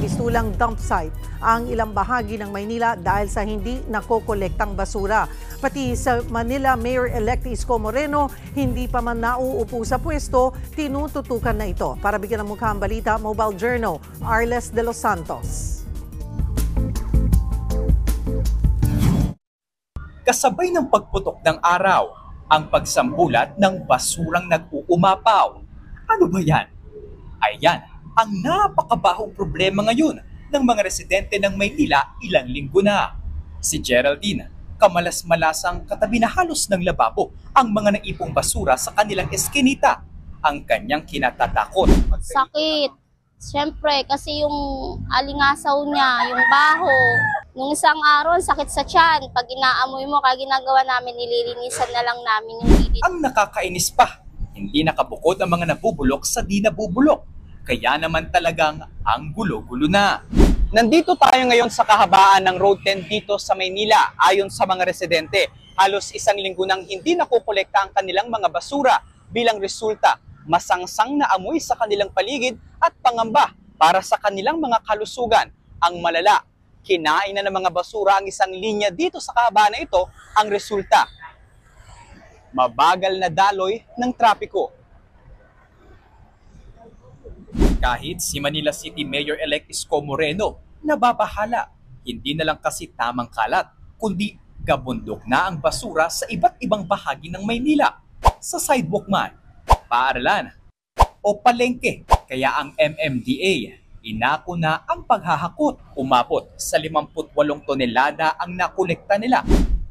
mistulang dump site ang ilang bahagi ng Maynila dahil sa hindi nakokolektang basura. Pati sa Manila Mayor-elect Isko Moreno, hindi pa man nauupo sa pwesto, tinututukan na ito. Para bigyan ng mukha ang balita, Mobile Journal, Arles de los Santos. Kasabay ng pagputok ng araw, ang pagsambulat ng basurang nag-uumapaw. Ano ba yan? Ayan, ang napakabahong problema ngayon ng mga residente ng Maynila ilang linggo na. Si Geraldine, kamalas-malasang katabi na halos ng lababo ang mga naipong basura sa kanilang eskinita. Ang kanyang kinatatakot. Sakit. Siyempre, kasi yung alingasaw niya, yung baho. Nung isang araw, sakit sa tiyan. Pag inaamoy mo, kaya ginagawa namin, nililinisan na lang namin yung gilid. Ang nakakainis pa, hindi nakabukod ang mga nabubulok sa di nabubulok. Kaya naman talagang ang gulo-gulo na. Nandito tayo ngayon sa kahabaan ng Road 10 dito sa Maynila. Ayon sa mga residente, halos isang linggo nang hindi nakukolekta ang kanilang mga basura. Bilang resulta, masangsang na amoy sa kanilang paligid at pangamba para sa kanilang mga kalusugan. Ang malala, kinain na ng mga basura ang isang linya dito sa kahabaan na ito. Ang resulta, mabagal na daloy ng trapiko. Kahit si Manila City Mayor-elect Isko Moreno nababahala, hindi na lang kasi tamang kalat, kundi gabundok na ang basura sa iba't ibang bahagi ng Maynila. Sa sidewalk man, paaralan, o palengke. Kaya ang MMDA, inako na ang paghahakot. Umabot sa 58 tonelada ang nakolekta nila.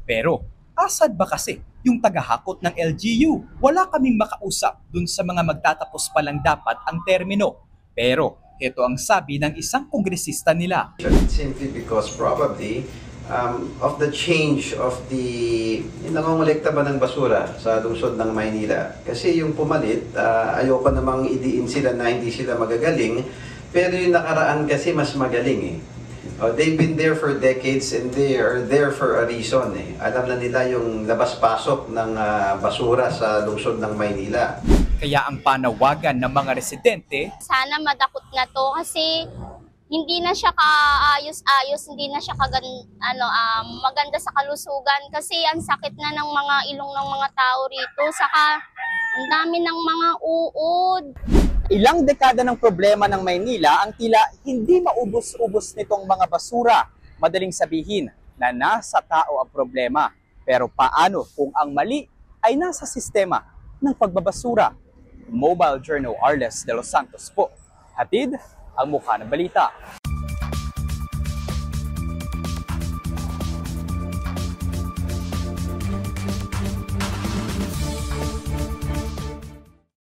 Pero, asad ba kasi yung tagahakot ng LGU? Wala kaming makausap dun sa mga magtatapos pa lang dapat ang termino. Pero, ito ang sabi ng isang kongresista nila. Simply because probably of the change of the nangongolekta ba ng basura sa lungsod ng Maynila. Kasi yung pumalit, ayoko namang idiin sila na hindi sila magagaling, pero yung nakaraan kasi mas magaling eh. They've been there for decades and they are there for a reason eh. Alam na nila yung labas-pasok ng basura sa lungsod ng Maynila. Kaya ang panawagan ng mga residente, sana madakot na to kasi hindi na siya kaayos-ayos, hindi na siya maganda sa kalusugan kasi ang sakit na ng mga ilong ng mga tao rito, saka ang dami ng mga uod. ilang dekada ng problema ng Maynila ang tila hindi maubos-ubos nitong mga basura. Madaling sabihin na nasa tao ang problema. Pero paano kung ang mali ay nasa sistema ng pagbabasura? Mobile Journal, Arles de los Santos po. Hatid ang mukha ng balita.